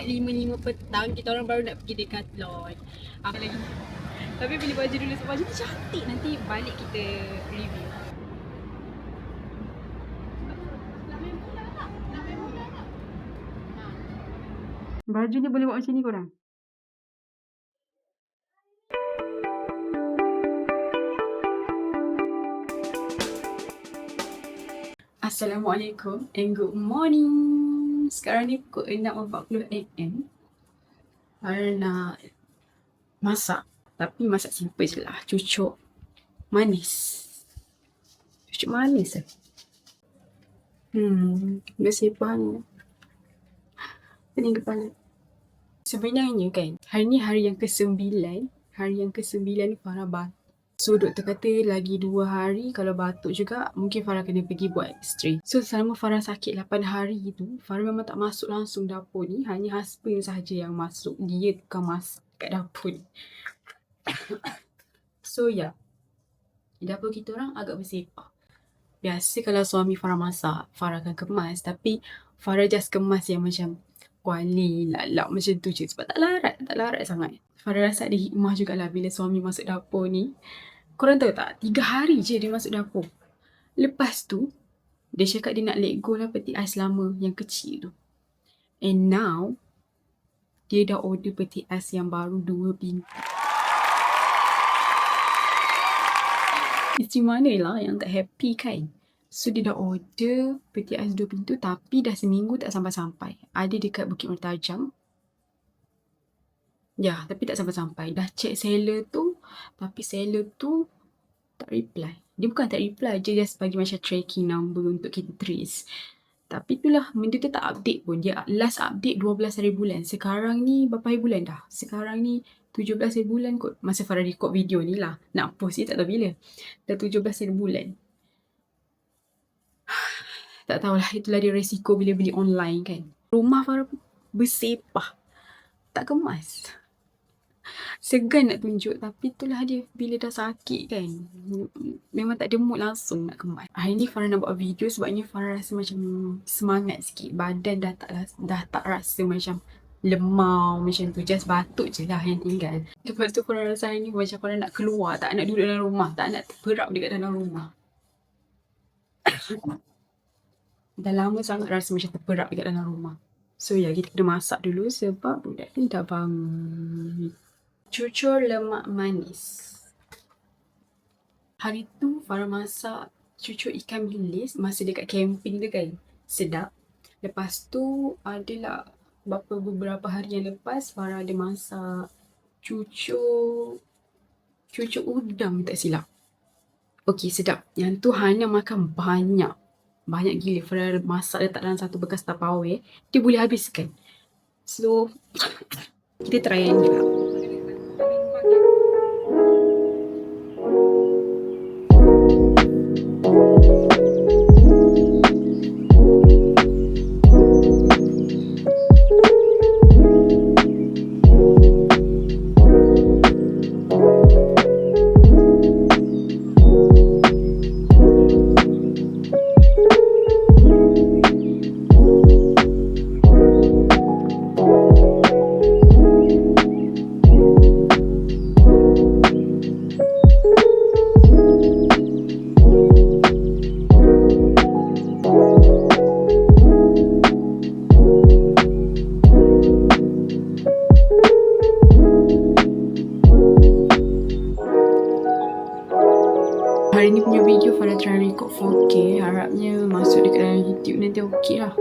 4:55 petang, kita orang baru nak pergi Decathlon. Apa lagi? Tapi beli baju dulu sebab baju ni cantik, nanti balik kita review. Baju ni boleh buat macam ni korang? Assalamualaikum and good morning. Sekarang ni pukul 6.40 am. Farah nak masak. Tapi masak simple je lah. Cucuk manis. Cucuk manis lah. Bersepang. Pening kepala. Sebenarnya kan, hari ni hari yang ke-9. Hari yang ke-9 Farah batuk. So doktor kata lagi 2 hari kalau batuk juga mungkin Farah kena pergi buat x-ray. So selama Farah sakit 8 hari tu, Farah memang tak masuk langsung dapur ni. Hanya husband sahaja yang masuk. Dia tukang masak kat dapur ni. So ya, dapur kita orang agak bersepah. Biasa kalau suami Farah masak, Farah akan kemas. Tapi Farah just kemas yang macam kuali, lalap macam tu je. Sebab tak larat sangat. Farah rasa ada hikmah jugalah bila suami masuk dapur ni. Korang tahu tak, 3 hari je dia masuk dapur. Lepas tu, dia cakap dia nak let go lah peti ais lama yang kecil tu. And now, dia dah order peti ais yang baru 2 pintu. Isteri mana lah yang tak happy kan? So dia dah order peti ais 2 pintu tapi dah seminggu tak sampai-sampai. Ada dekat Bukit Mertajam. Ya, tapi tak sampai-sampai. Dah check seller tu, tapi seller tu tak reply. Dia bukan tak reply, dia just bagi macam tracking number untuk kita trace. Tapi itulah, benda tu tak update pun. Dia last update 12 hari bulan. Sekarang ni berapa hari bulan dah? Sekarang ni 17 hari bulan kot. Masa Farah record video ni lah. Nak post ni tak tahu bila. Dah 17 hari bulan. Tak tahulah, itulah dia resiko bila beli online kan. Rumah Farah bersepah. Tak kemas. Segan nak tunjuk tapi itulah dia bila dah sakit kan. Memang tak ada mood langsung nak kemas. Hari ni Farah nak buat video sebabnya Farah rasa macam semangat sikit. Badan dah tak rasa macam lemau macam tu. Just batuk je lah yang tinggal. Lepas tu Farah rasa hari ni macam Farah nak keluar. Tak nak duduk dalam rumah. Tak nak terperap dekat dalam rumah. Dah lama sangat rasa macam terperap dekat dalam rumah. So ya, kita kena masak dulu sebab budak ni dah bangun. Cucur lemak manis. Hari tu Farah masak cucur ikan bilis masa dekat camping tu kan. Sedap. Lepas tu adalah beberapa hari yang lepas Farah ada masak cucur udang tak silap. Okey, sedap. Yang tu Hana makan banyak. Banyak gila. Farah masak letak dalam satu bekas Tupperware. Dia boleh habiskan. So, kita try yang ni lah. Hari ni punya video Farah try record 4K. Harapnya masuk dekat dalam YouTube nanti okey lah.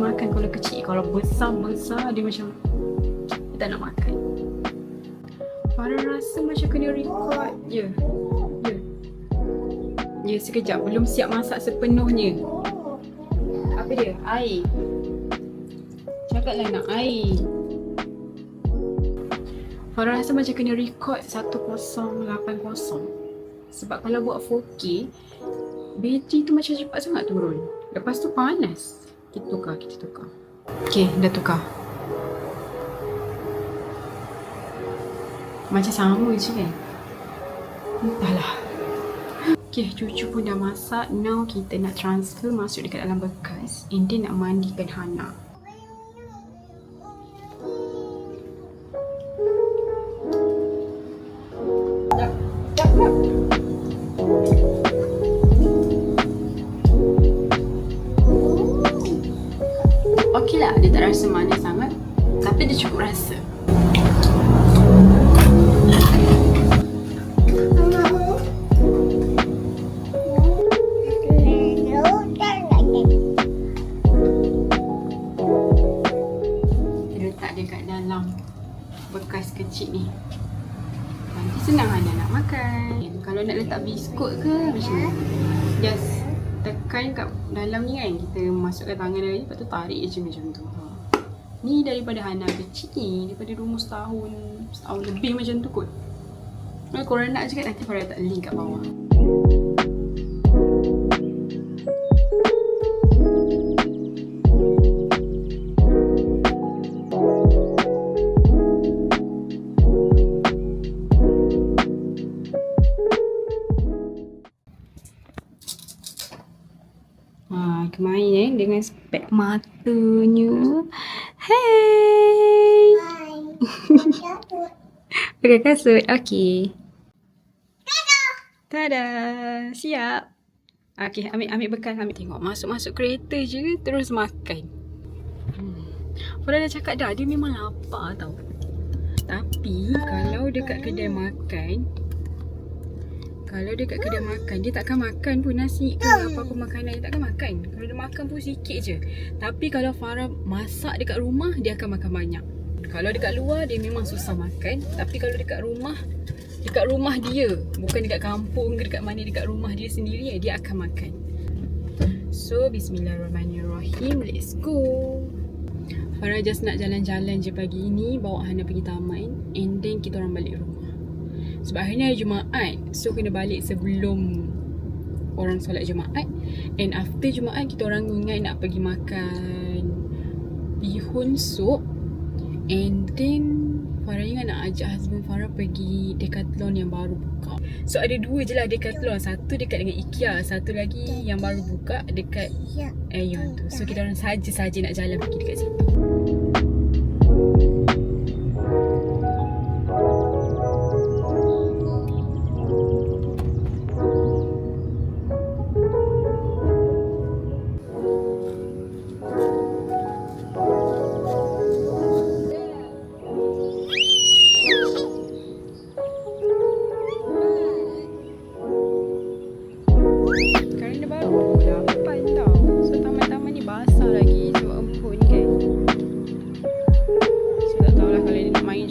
makan kalau kecil. Kalau besar-besar dia macam dia tak nak makan. Farah rasa macam kena record je. Ya, sekejap. Belum siap masak sepenuhnya. Apa dia? Air. Cakaplah nak air. Farah rasa macam kena record 1080. Sebab kalau buat 4K, bateri tu macam cepat sangat turun. Lepas tu panas. Kita tukar. Okay, dah tukar. Macam sama je kan? Entahlah. Okay, cucu pun dah masak. Now kita nak transfer masuk dekat dalam bekas. And then nak mandikan Hana. Okey lah, dia tak rasa manis sangat. Tapi dia cukup rasa. Bekas kecil ni. Nanti senang Hana nak makan. Kalau nak letak biskut ke macam ni, just tekan kat dalam ni kan. Kita masukkan tangan lagi, lepas tu tarik je macam tu. Ni daripada Hana kecil ni, daripada umur setahun lebih macam tu kot. Kalau korang nak juga nanti Farah letak link kat bawah. Kemarin dengan spek matanya. Hey. Pakai kasut. Okey. Tada. Siap. Okey, ambil bekal, ambil tengok. Masuk kereta je terus makan. Farah dah cakap dah, dia memang lapar tau. Tapi kalau dekat kedai makan, dia takkan makan pun nasi ke apa-apa makanan. Dia takkan makan. Kalau dia makan pun sikit je. Tapi kalau Farah masak dekat rumah, dia akan makan banyak. Kalau dekat luar, dia memang susah makan. Tapi kalau dekat rumah dia, bukan dekat kampung ke dekat mana, dekat rumah dia sendiri, dia akan makan. So, bismillahirrahmanirrahim. Let's go. Farah just nak jalan-jalan je pagi ni, bawa Hana pergi taman. And then kita orang balik rumah. Sebab hari ni hari Jumaat, so kena balik sebelum orang solat Jumaat. And after Jumaat, kita orang ingat nak pergi makan bihun sup. And then Farah ingat nak ajak husband Farah pergi Decathlon yang baru buka. So ada dua je lah Decathlon. Satu dekat dengan IKEA, satu lagi yang baru buka dekat Aeon tu. So kita orang saja nak jalan pergi dekat situ.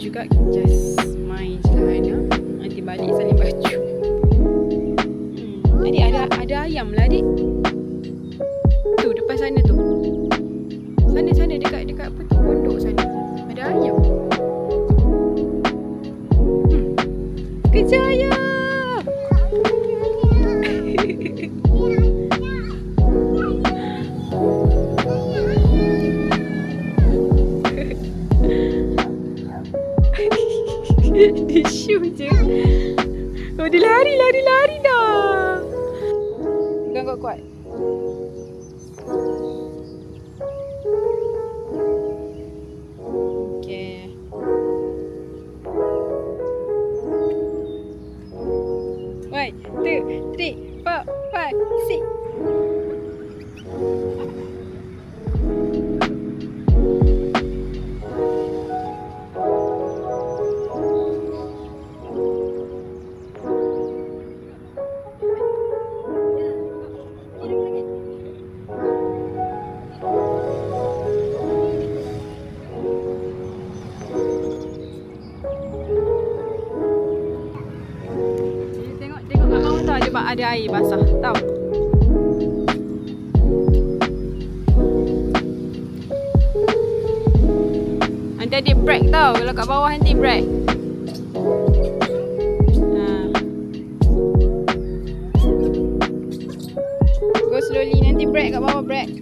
Juga just main je lah Hana. Nanti balik salin baju. Adik ada ayam lah adik. Tu depan sana tu. Sana dekat apa tu pondok sana. Ada ayam. Kejar ayam. Dia shoot je. Oh, dia lari dah. Pegang kuat-kuat. Okay. 1, 2, 3, 4, 5, 6. ada air basah. Tahu? Nanti adik break tau. Kalau kat bawah nanti break. Go slowly. Nanti break kat bawah, break.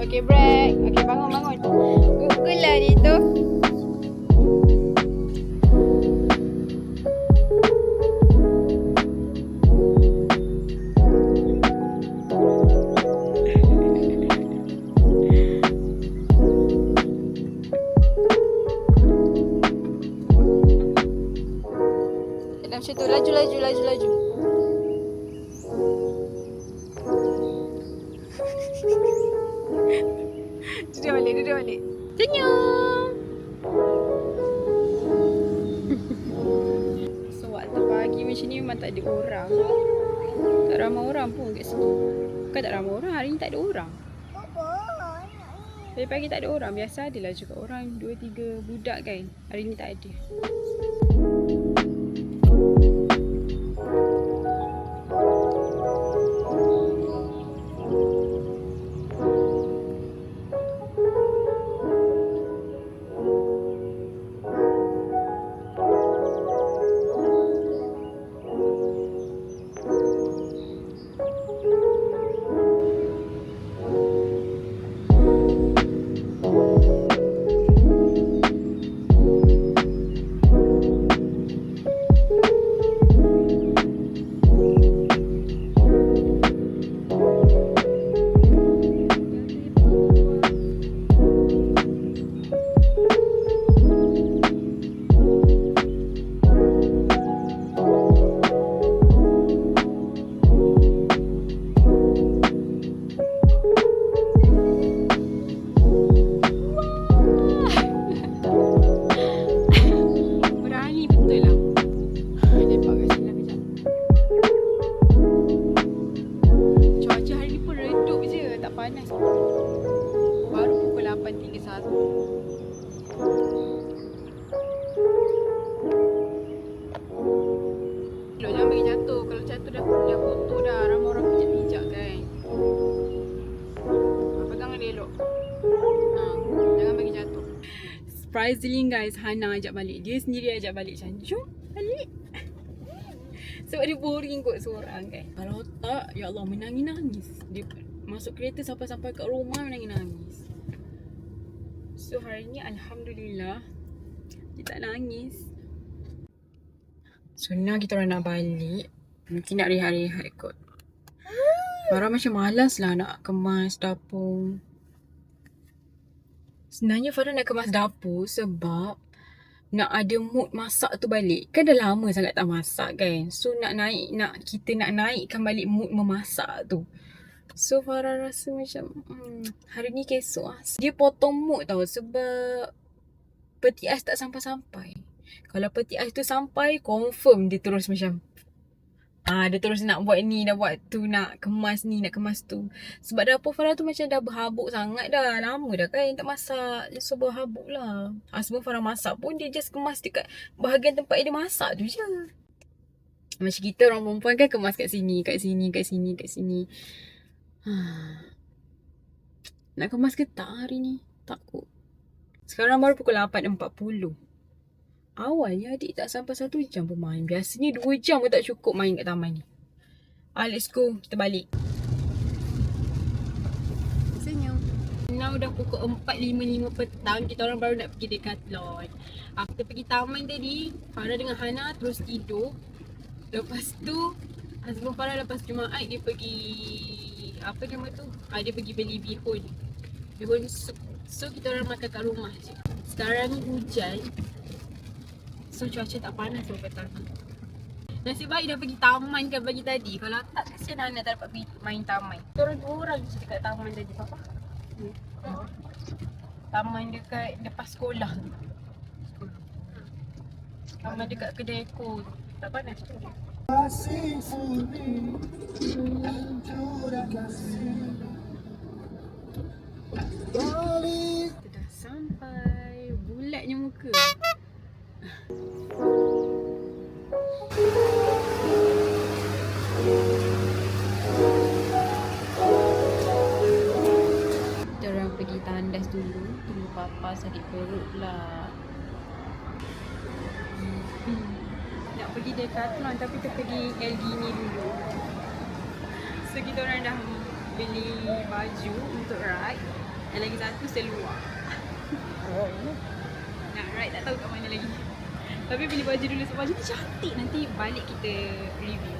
Okay, break. Okay, bangun. Google lah dia tu. Macam tu, laju. Duduk balik. Senyum. So, waktu pagi macam ni memang tak ada orang. Tak ramai orang pun kat sini. Bukan tak ramai orang, hari ni tak ada orang. Dari pagi tak ada orang. Biasa adalah juga orang 2-3 budak kan. Hari ni tak ada. Panas. Baru pukul 8.31. Jangan bagi jatuh. Kalau jatuh dah kotor dah. Ramai orang pijak-pijak kan. Pegangan dia elok. Jangan bagi jatuh. Surprisingly guys, Hana ajak balik. Dia sendiri ajak balik. Macam, jom balik. Sebab dia boring kot seorang kan. Kalau tak, ya Allah, menangis-nangis. Dia masuk kereta sampai-sampai kat rumah menangis-nangis. So hari ni Alhamdulillah dia tak nangis. So now kita orang nak balik. Mungkin nak rehat-rehat kot. Farah macam malas lah nak kemas dapur. Sebenarnya Farah nak kemas dapur sebab nak ada mood masak tu balik. Kan dah lama sangat tak masak kan. So kita nak naikkan balik mood memasak tu. So Farah rasa macam hari ni kesok lah. Dia potong mood tau sebab peti ais tak sampai-sampai. Kalau peti ais tu sampai, confirm dia terus macam dia terus nak buat ni, nak buat tu, nak kemas ni, nak kemas tu. Sebab dapur Farah tu macam dah berhabuk sangat dah. Lama dah kan tak masak. So berhabuk lah. Sebelum Farah masak pun dia just kemas dekat bahagian tempat dia masak tu je. Macam kita orang perempuan kan kemas kat sini, kat sini, kat sini, kat sini. Nak kemas ke tak hari ni? Takut. Sekarang baru pukul 8.40. Awalnya adik tak sampai 1 jam pun main. Biasanya 2 jam pun tak cukup main kat taman ni. Let's go. Kita balik. Senyum. Now dah pukul 4.55 petang. Kita orang baru nak pergi Decathlon. Kita pergi taman tadi. Farah dengan Hana terus tidur. Lepas tu husband Farah lepas Jumaat dia pergi apa nama tu? Dia pergi beli bihun sup. So kita orang makan kat rumah je. Sekarang ni hujan. So cuaca tak panas pun petang ni. Nasib baik dah pergi taman kan pagi tadi. Kalau tak kesian anak tak dapat pergi main taman. Kita orang 2 orang je dekat taman tadi. Papa? Taman dekat lepas sekolah. Taman dekat kedai Eko. Tak panas tu. Kita dah sampai. Bulatnya muka. tandas dulu. Tunggu papa sakit perut pula. Nak pergi Decathlon tapi kita pergi LG ni dulu. So kita orang dah beli baju untuk ride. Yang lagi satu seluar. Nak ride tak tahu kat mana lagi. Tapi beli baju dulu sebab baju tu cantik. Nanti balik kita review.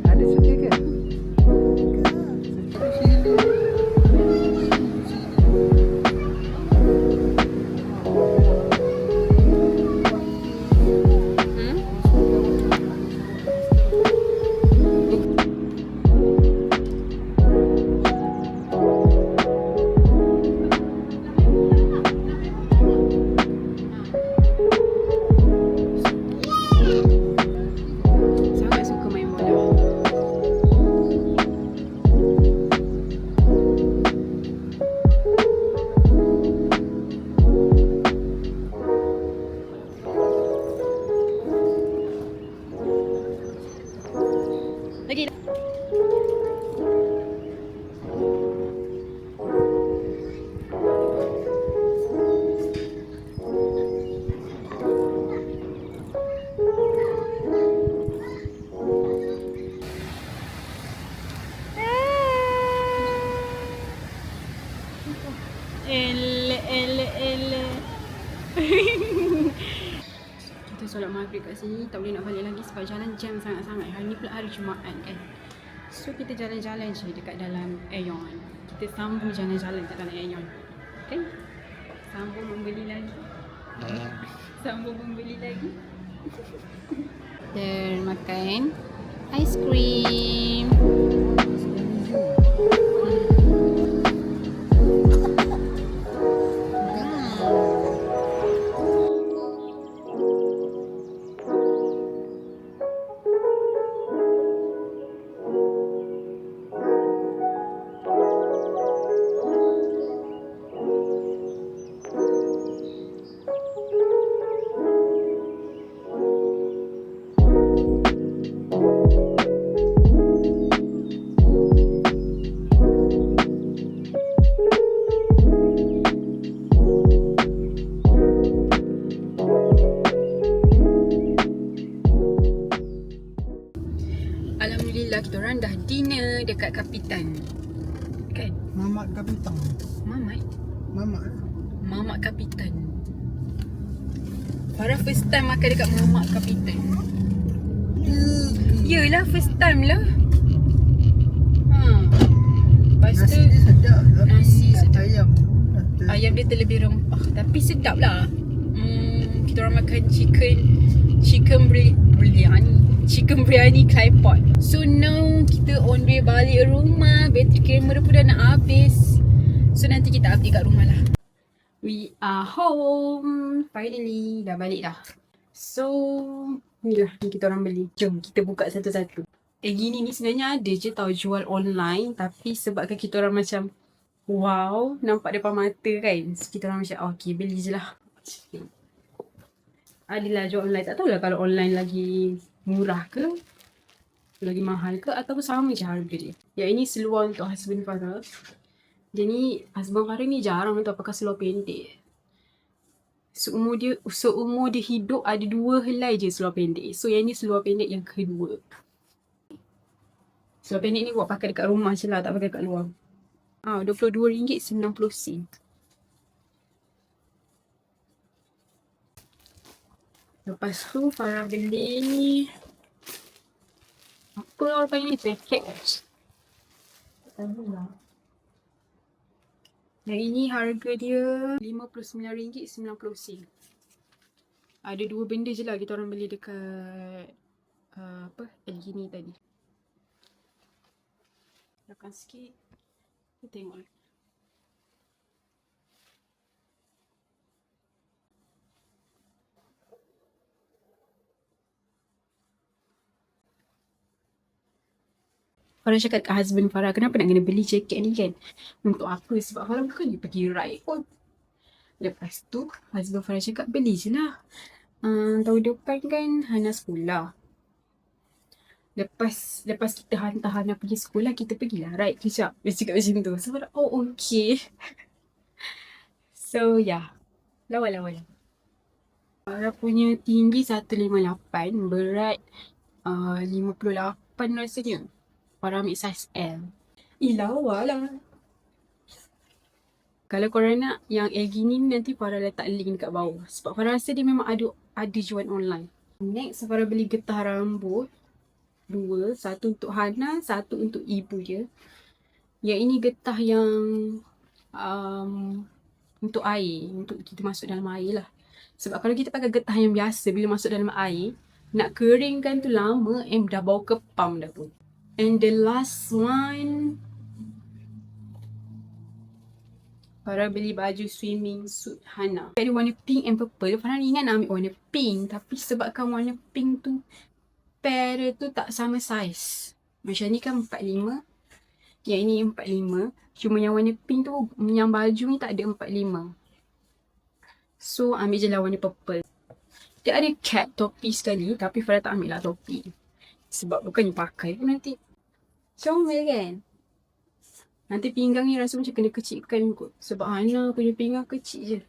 Ada suka ke? Sangat suka main bola. Lagi. Ele. Kita solat maghrib kat sini, tak boleh nak balik lagi sebab jalan jam sangat-sangat. Hari ni pula hari Jumaat kan. So kita jalan-jalan je dekat dalam Aeon. Kita sambung jalan-jalan dekat dalam Aeon. Okay? Sambung membeli lagi. Sambung membeli lagi. Dan makan ice cream. Alhamdulillah kita orang dah dinner dekat Kapitan. Kan? Mamat Kapitan. Mamat? Mamat. Mamat Kapitan. Farah first time makan dekat Mamat Kapitan. Yelah first time lah. Lepas tu Nasi dia sedap. Tapi nasi sedap. ayam. Ayam dia terlebih rempah. Tapi sedap lah. Kita orang makan chicken biryani clay pot. So now kita on way balik rumah. Bateri kamera pun dah nak habis. So nanti kita update kat rumah lah. We are home. Finally dah balik dah. So inilah yang kita orang beli. Jom kita buka satu-satu. Gini ni sebenarnya ada je tau jual online. Tapi sebabkan kita orang macam wow, nampak depan mata kan. So kita orang macam okay beli je lah. Adalah jual online. Tak tahulah kalau online lagi murah ke, lagi mahal ke, ataupun sama je harga dia. Yang ini seluar untuk husband Farah. Dia ni, husband Farah ni jarang untuk pakai seluar pendek. Seumur dia hidup ada 2 helai je seluar pendek. So yang ni seluar pendek yang kedua. Seluar pendek ni buat pakai dekat rumah je lah, tak pakai kat luar. RM22.90. Lepas tu Farah beli ni. Apa orang panggil ni? Packet. Tak tahu lah. Yang ini harga dia RM59.90. Ada 2 benda je lah kita orang beli dekat LG ni tadi. Tekan sikit. Kita tengok. Farah cakap kat husband Farah, kenapa nak kena beli jaket ni kan? Untuk apa? Sebab Farah bukan dia pergi ride pun. Lepas tu, husband Farah cakap, beli je lah. Tahun depan kan Hana sekolah. Lepas kita hantar Hana pergi sekolah, kita pergilah ride kejap. Dia cakap macam tu. So, oh okay. So, yeah. Lawa. Farah punya tinggi 158, berat 58 rasanya. Farah ambil saiz L. Lawa lah. Kalau korang nak yang L gini nanti Farah letak link dekat bawah. Sebab Farah rasa dia memang ada jual online. Next, Farah beli getah rambut. 2, satu untuk Hana, satu untuk ibu je. Yang ini getah yang untuk air, untuk kita masuk dalam air lah. Sebab kalau kita pakai getah yang biasa, bila masuk dalam air, nak keringkan tu lama, dah bau kepam dah pun. And the last one, Farah beli baju swimming suit Hana. Ada warna pink and purple. Farah ingat nak ambil warna pink, tapi sebabkan warna pink tu pair dia tu tak sama saiz. Macam ni kan 45, yang ini 45. Cuma yang warna pink tu, yang baju ni tak ada 45. So ambil je lah warna purple. Dia ada cap topi sekali, tapi Farah tak ambil lah topi. Sebab bukannya pakai pun nanti. Comel kan? Nanti pinggang ni rasa macam kena kecilkan kot. Sebab Hana punya pinggang kecil je.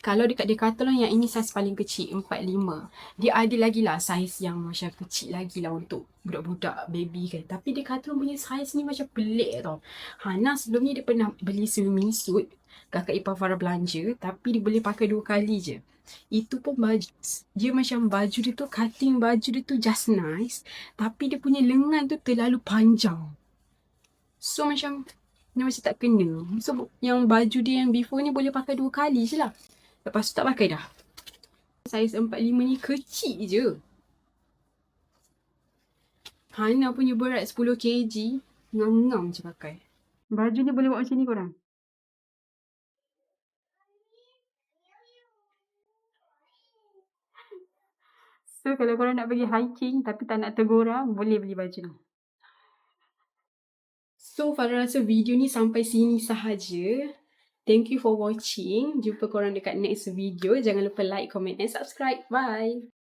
Kalau dekat Decathlon yang ini saiz paling kecil, 45. Dia ada lagi lah saiz yang macam kecil lagi lah untuk budak-budak baby kan. Tapi Decathlon punya saiz ni macam pelik tau. Hana sebelum ni dia pernah beli swimming suit. Kakak ipar Farah belanja. Tapi dia boleh pakai 2 kali je. Itu pun baju. Dia macam baju dia tu, cutting baju dia tu just nice. Tapi dia punya lengan tu terlalu panjang. So macam, dia macam tak kena. So yang baju dia yang before ni boleh pakai 2 kali je lah. Lepas tu tak pakai dah. Saiz 45 ni kecil je. Hana punya berat 10 kg. Ngam-ngam je pakai. Baju ni boleh buat macam ni korang. So kalau korang nak pergi hiking tapi tak nak tegur orang, boleh beli baju ni. So Farah rasa video ni sampai sini sahaja. Thank you for watching. Jumpa korang dekat next video. Jangan lupa like, comment and subscribe. Bye.